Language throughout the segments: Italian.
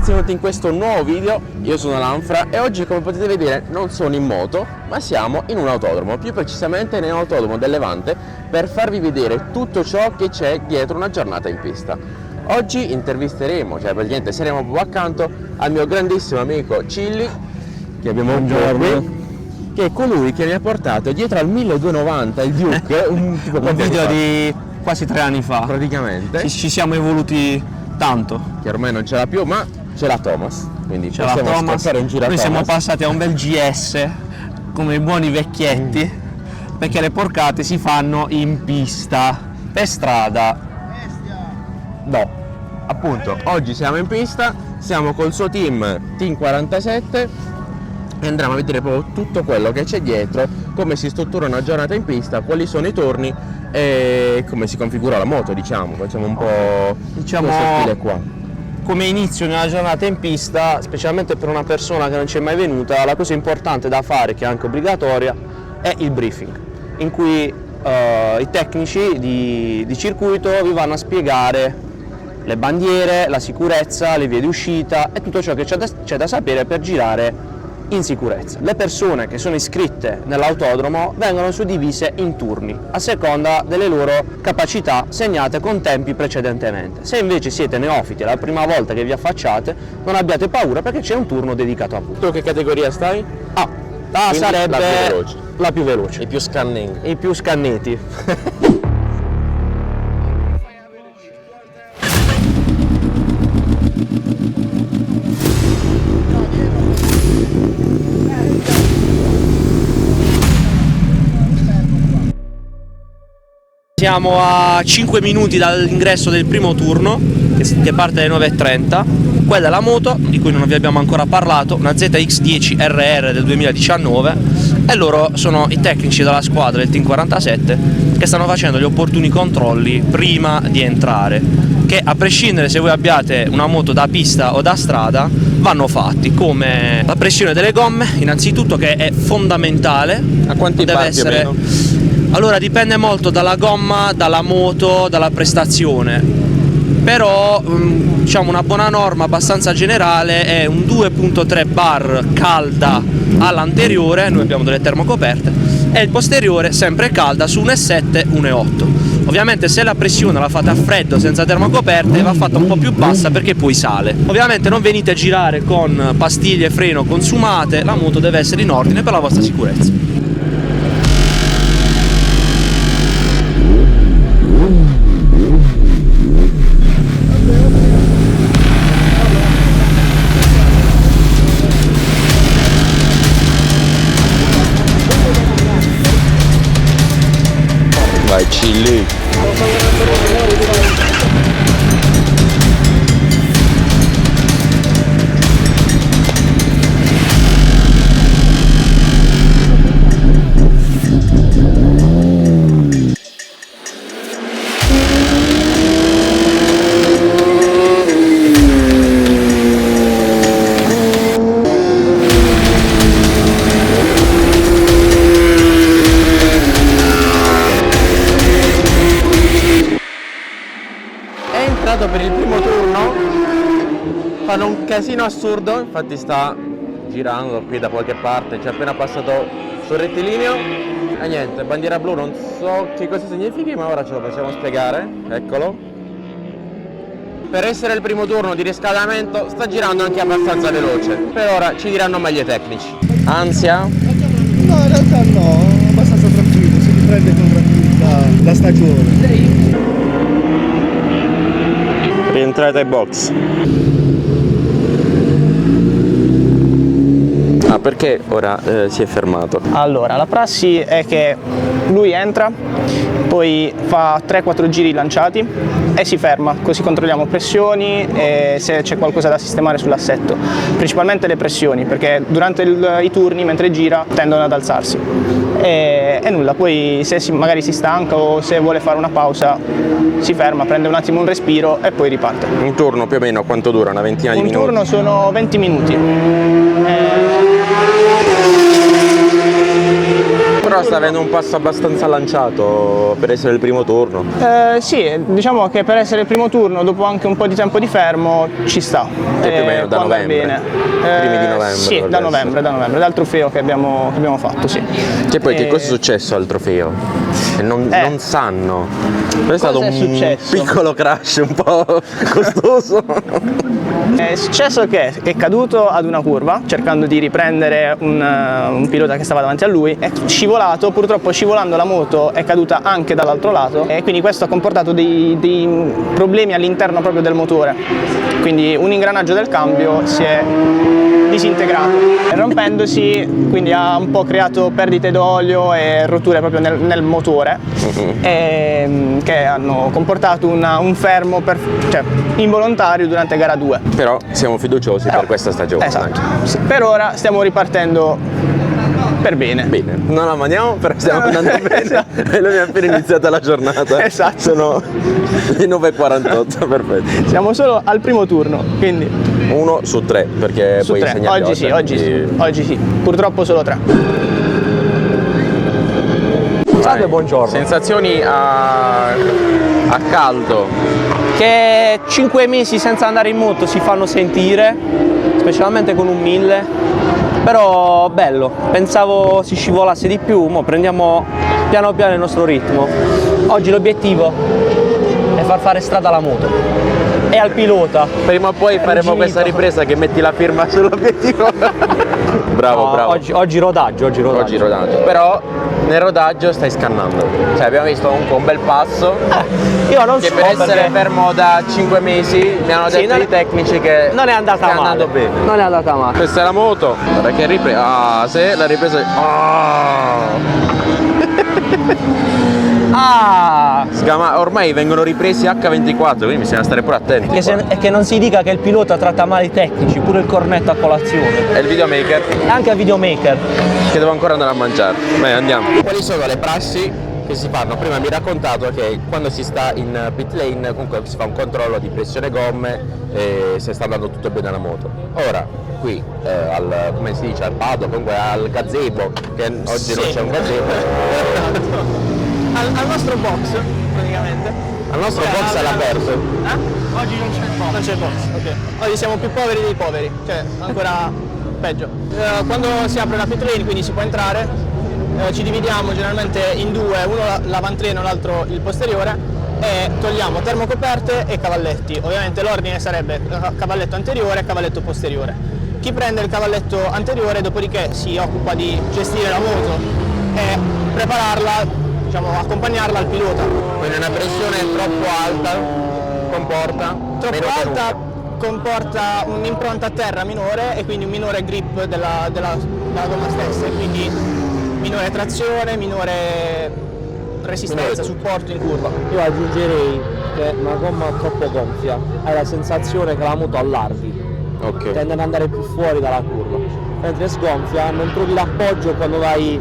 ragazzi, benvenuti in questo nuovo video. Io sono Lanfra e oggi, come potete vedere, non sono in moto, ma siamo in un autodromo, più precisamente nell'autodromo del Levante, per farvi vedere tutto ciò che c'è dietro una giornata in pista. Oggi intervisteremo, cioè praticamente saremo proprio accanto al mio grandissimo amico Cilli, che abbiamo qui, che è colui che mi ha portato dietro al 1290 il Duke, un video di quasi 3 anni fa. Praticamente. Ci siamo evoluti tanto. Che ormai non ce l'ha più, ma ce l'ha Thomas, quindi Ce l'ha Thomas. in giro a Noi Thomas. siamo passati a un bel GS come i buoni vecchietti, perché le porcate si fanno in pista, per strada. No, appunto, oggi siamo in pista, siamo col suo Team 47 e andremo a vedere proprio tutto quello che c'è dietro, come si struttura una giornata in pista, quali sono i turni e come si configura la moto, diciamo. Facciamo un po' questo stile qua. Come inizio nella giornata in pista, specialmente per una persona che non ci è mai venuta, la cosa importante da fare, che è anche obbligatoria, è il briefing, in cui i tecnici di circuito vi vanno a spiegare le bandiere, la sicurezza, le vie di uscita e tutto ciò che c'è da sapere per girare in sicurezza. Le persone che sono iscritte nell'autodromo vengono suddivise in turni a seconda delle loro capacità segnate con tempi precedentemente. Se invece siete neofiti, è la prima volta che vi affacciate, non abbiate paura perché c'è un turno dedicato a voi. Tu che categoria stai? Sarebbe la più veloce. I più scanning. I più scanneti. Siamo a 5 minuti dall'ingresso del primo turno, che parte alle 9:30. Quella è la moto, di cui non vi abbiamo ancora parlato, una ZX10 RR del 2019, e loro sono i tecnici della squadra del Team 47 che stanno facendo gli opportuni controlli prima di entrare, che a prescindere se voi abbiate una moto da pista o da strada vanno fatti, come la pressione delle gomme innanzitutto, che è fondamentale. A quanti bar più o meno? Allora dipende molto dalla gomma, dalla moto, dalla prestazione, però diciamo una buona norma abbastanza generale è un 2.3 bar calda all'anteriore, noi abbiamo delle termocoperte, e il posteriore sempre calda su 1.7, 1.8. Ovviamente se la pressione la fate a freddo senza termocoperte va fatta un po' più bassa perché poi sale. Ovviamente non venite a girare con pastiglie freno consumate, la moto deve essere in ordine per la vostra sicurezza. Vai Cilli. Per il primo turno fanno un casino assurdo, infatti sta girando qui da qualche parte, ci è appena passato sul rettilineo e niente, bandiera blu, non so che cosa significhi, ma ora ce lo facciamo spiegare. Eccolo. Per essere il primo turno di riscaldamento sta girando anche abbastanza veloce, per ora ci diranno meglio i tecnici. Ansia? No, in realtà no, abbastanza tranquillo, si riprende con tranquillità la stagione. Rientrate ai box. Perché ora si è fermato? Allora, la prassi è che lui entra, poi fa 3-4 giri lanciati e si ferma, così controlliamo pressioni e se c'è qualcosa da sistemare sull'assetto. Principalmente le pressioni, perché durante i turni, mentre gira, tendono ad alzarsi. E nulla, poi se magari si stanca o se vuole fare una pausa, si ferma, prende un attimo un respiro e poi riparte. Un turno più o meno quanto dura? Una ventina di minuti? Un turno sono 20 minuti. Però sta avendo un passo abbastanza lanciato per essere il primo turno. Sì, diciamo che per essere il primo turno, dopo anche un po' di tempo di fermo, ci sta. Che più o meno da può andare novembre. bene. Primi di novembre. Sì, dovrebbe da novembre, dal trofeo che abbiamo fatto, sì. Che poi che cosa è successo al trofeo? Non sanno. È stato Cosa è un successo? piccolo crash un po' costoso. È successo che è caduto ad una curva cercando di riprendere un pilota che stava davanti a lui, è scivolato, purtroppo scivolando la moto è caduta anche dall'altro lato e quindi questo ha comportato dei problemi all'interno proprio del motore, quindi un ingranaggio del cambio si è disintegrato e rompendosi, quindi ha un po' creato perdite d'olio e rotture proprio nel motore che hanno comportato un fermo involontario durante gara 2. Però siamo fiduciosi per questa stagione. Esatto. Per ora stiamo ripartendo per bene. Bene, non la mandiamo, però stiamo andando bene. Esatto. E noi abbiamo appena iniziato la giornata. Esatto. Sono le 9:48, perfetto. Siamo solo al primo turno, quindi 1 su 3, perché su poi 3. segna Oggi sì, oggi sì. Purtroppo solo 3. Salve, buongiorno. Sensazioni a caldo. Che 5 mesi senza andare in moto si fanno sentire, specialmente con un 1000, però bello, pensavo si scivolasse di più, mo prendiamo piano piano il nostro ritmo. Oggi l'obiettivo è far fare strada alla moto e al pilota. Prima o poi faremo questa ripresa che metti la firma sull'obiettivo. Bravo, No, bravo. Oggi rodaggio. Oggi rodaggio. Però nel rodaggio stai scannando. Cioè abbiamo visto comunque un bel passo. Io non Che so per essere perché fermo da 5 mesi mi hanno detto i tecnici che non è andata sta male. andando bene. Non è andata male. Questa è la moto. Guarda che ripresa. Ah, se la ripresa. Ormai vengono ripresi H24, quindi bisogna stare pure attenti. E che non si dica che il pilota tratta male i tecnici, pure il cornetto a colazione. È il videomaker E anche al videomaker. che devo ancora andare a mangiare. Beh, andiamo. Quali sono le prassi che si fanno? Prima mi hai raccontato che quando si sta in pit lane comunque si fa un controllo di pressione gomme e se sta andando tutto bene la moto. Ora qui come si dice, al paddock, comunque al gazebo, che oggi non c'è un gazebo. Al nostro box, praticamente. Al nostro box all'aperto. Oggi non c'è il box. Non c'è il box, ok. Oggi siamo più poveri dei poveri, cioè ancora peggio. Quando si apre la pit lane, quindi si può entrare, ci dividiamo generalmente in due, uno l'avantreno, l'altro il posteriore, e togliamo termocoperte e cavalletti. Ovviamente l'ordine sarebbe cavalletto anteriore e cavalletto posteriore. Chi prende il cavalletto anteriore dopodiché si occupa di gestire la moto e prepararla, diciamo, accompagnarla al pilota. Quindi una pressione troppo alta comporta Troppo alta comporta un'impronta a terra minore e quindi un minore grip della gomma stessa, e quindi minore trazione, minore resistenza, supporto in curva. Io aggiungerei che una gomma troppo gonfia, hai la sensazione che la moto allarghi, Ok. tende ad andare più fuori dalla curva, mentre sgonfia non trovi l'appoggio quando vai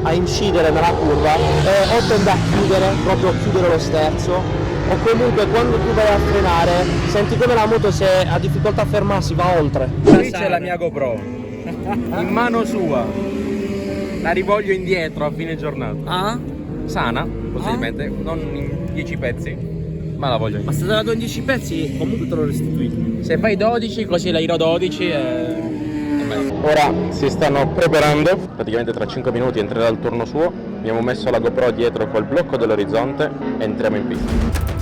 a incidere nella curva e o tende a chiudere, proprio chiudere lo sterzo, o comunque quando tu vai a frenare senti come la moto, se ha difficoltà a fermarsi, va oltre. Qui c'è la mia GoPro in mano sua, la rivoglio indietro a fine giornata. Sana, possibilmente, non in 10 pezzi, ma la voglio. Ma se te la do in 10 pezzi comunque te lo restituisco. Se fai 12, così la giro 12 e meglio. Ora si stanno preparando, praticamente tra 5 minuti entrerà il turno suo. Abbiamo messo la GoPro dietro col blocco dell'orizzonte e entriamo in pista.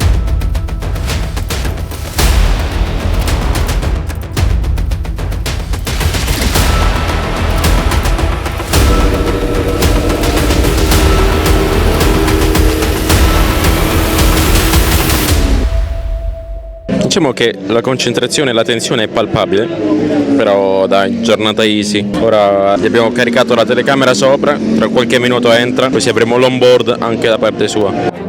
Diciamo che la concentrazione e la tensione è palpabile, però dai, giornata easy. Ora gli abbiamo caricato la telecamera sopra, tra qualche minuto entra, così avremo l'onboard anche da parte sua.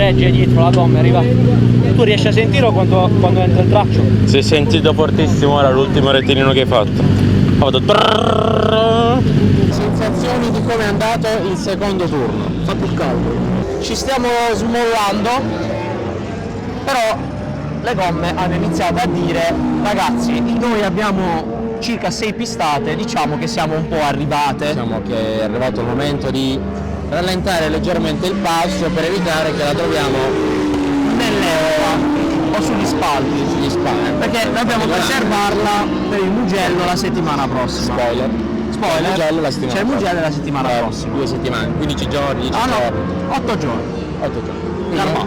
regge dietro la gomma, arriva. Tu riesci a sentirlo quando entra il traccio? Si è sentito fortissimo ora l'ultimo rettilineo che hai fatto. Ho fatto sensazioni di come è andato il secondo turno. Fa più caldo. Ci stiamo smollando, però le gomme hanno iniziato a dire: ragazzi, noi abbiamo circa 6 pistate, diciamo che siamo un po' arrivate. Diciamo che è arrivato il momento di rallentare leggermente il passo per evitare che la troviamo nelle o sugli spalti. Perché dobbiamo preservarla per il Mugello la settimana prossima. Spoiler. Spoiler. Mugello la settimana c'è il Mugello la settimana prossima. 2 settimane, 15 giorni, 10 Ah no, giorni. 8 giorni. 8 giorni. Quindi Calma.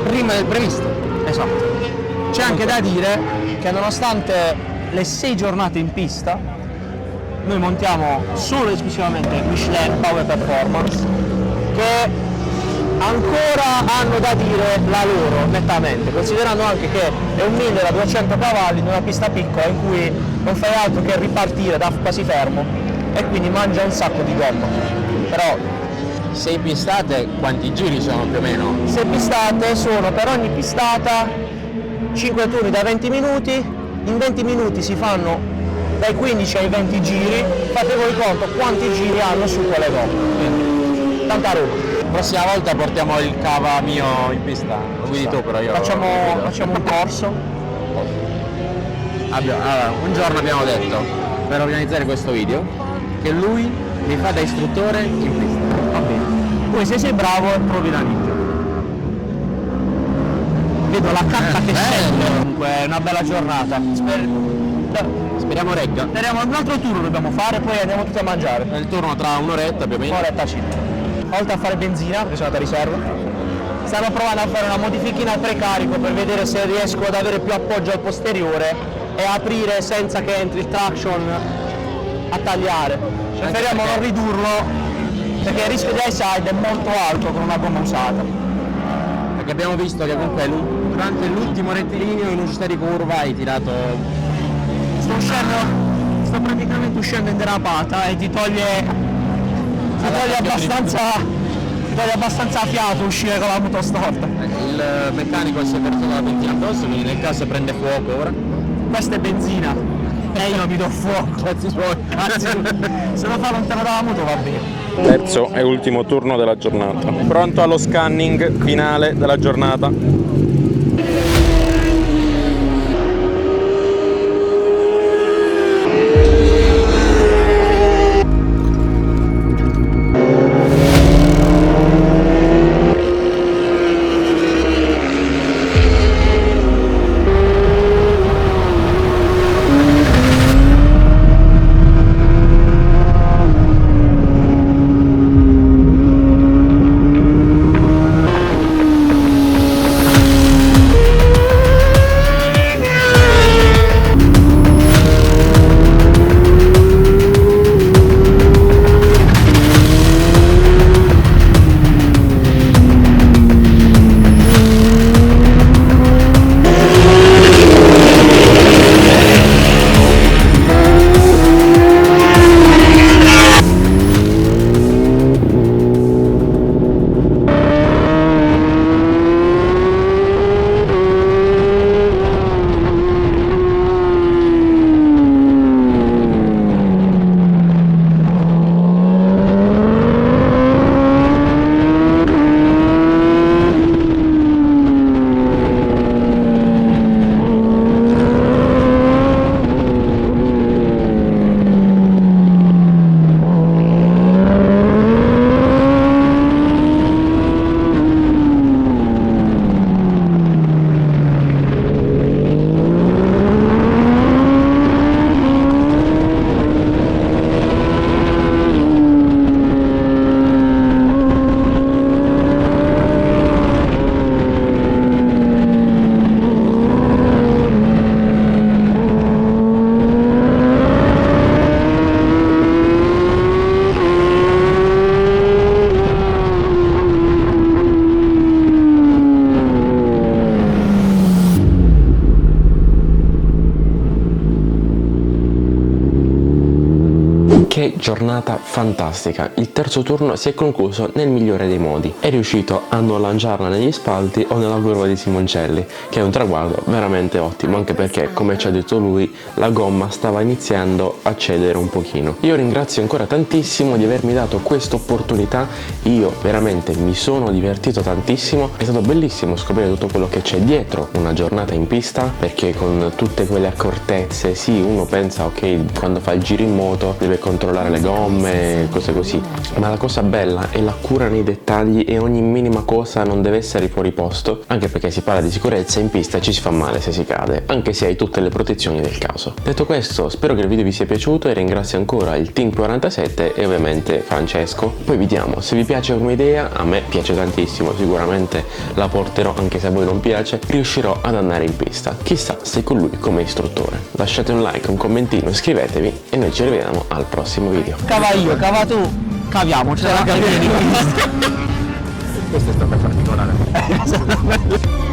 prima del previsto. Esatto. C'è anche da dire che nonostante le 6 giornate in pista, noi montiamo solo e esclusivamente Michelin Power Performance, che ancora hanno da dire la loro nettamente, considerando anche che è un 1000 da 200 cavalli in una pista piccola in cui non fai altro che ripartire da quasi fermo e quindi mangia un sacco di gomma. Però 6 pistate, quanti giri sono più o meno? 6 pistate sono per ogni pistata 5 turni da 20 minuti, in 20 minuti si fanno dai 15 ai 20 giri, fate voi conto quanti giri hanno su quelle gomme. Tanta roba. Prossima volta portiamo il cava mio in pista, lo guidi tu però io. Facciamo un corso. Allora, un giorno abbiamo detto, per organizzare questo video, che lui mi fa da istruttore in pista. Va bene. Poi se sei bravo provi la ninja. Vedo la carta che scende, comunque è una bella giornata. Speriamo regga. Speriamo un altro turno dobbiamo fare, poi andiamo tutti a mangiare. Il turno tra un'oretta più o meno. Un'oretta circa. Oltre a fare benzina, che sono andata a riserva, stanno provando a fare una modifichina al precarico per vedere se riesco ad avere più appoggio al posteriore e aprire senza che entri il traction a tagliare. Preferiamo non ridurlo perché il rischio di high side è molto alto con una gomma usata. Perché abbiamo visto che comunque durante l'ultimo rettilineo in uscita di curva hai tirato. Sto praticamente uscendo in derapata e ti toglie abbastanza fiato uscire con la moto storta. Il meccanico si è versato la benzina addosso, quindi nel caso prende fuoco ora. Questa è benzina e io mi do fuoco. Cazzi suoi. Se lo fa lontano dalla moto va bene. Terzo e ultimo turno della giornata. Pronto allo scanning finale della giornata. giornata fantastica. Il terzo turno si è concluso nel migliore dei modi. È riuscito a non lanciarla negli spalti o nella curva di Simoncelli, che è un traguardo veramente ottimo, anche perché, come ci ha detto lui, la gomma stava iniziando a cedere un pochino. Io ringrazio ancora tantissimo di avermi dato questa opportunità. Io veramente mi sono divertito tantissimo, è stato bellissimo scoprire tutto quello che c'è dietro una giornata in pista, perché con tutte quelle accortezze, sì, uno pensa ok, quando fa il giro in moto deve controllare le gomme, cose così, ma la cosa bella è la cura nei dettagli e ogni minima cosa non deve essere fuori posto, anche perché si parla di sicurezza, in pista ci si fa male se si cade, anche se hai tutte le protezioni del caso. Detto questo, spero che il video vi sia piaciuto e ringrazio ancora il Team 47 e ovviamente Francesco. Poi vediamo, se vi piace come idea, a me piace tantissimo, sicuramente la porterò anche se a voi non piace, riuscirò ad andare in pista, chissà se con lui come istruttore. Lasciate un like, un commentino, iscrivetevi e noi ci rivediamo al prossimo video. Cava io, cava tu, caviamo, ce la caviamo. Questo è stato particolare.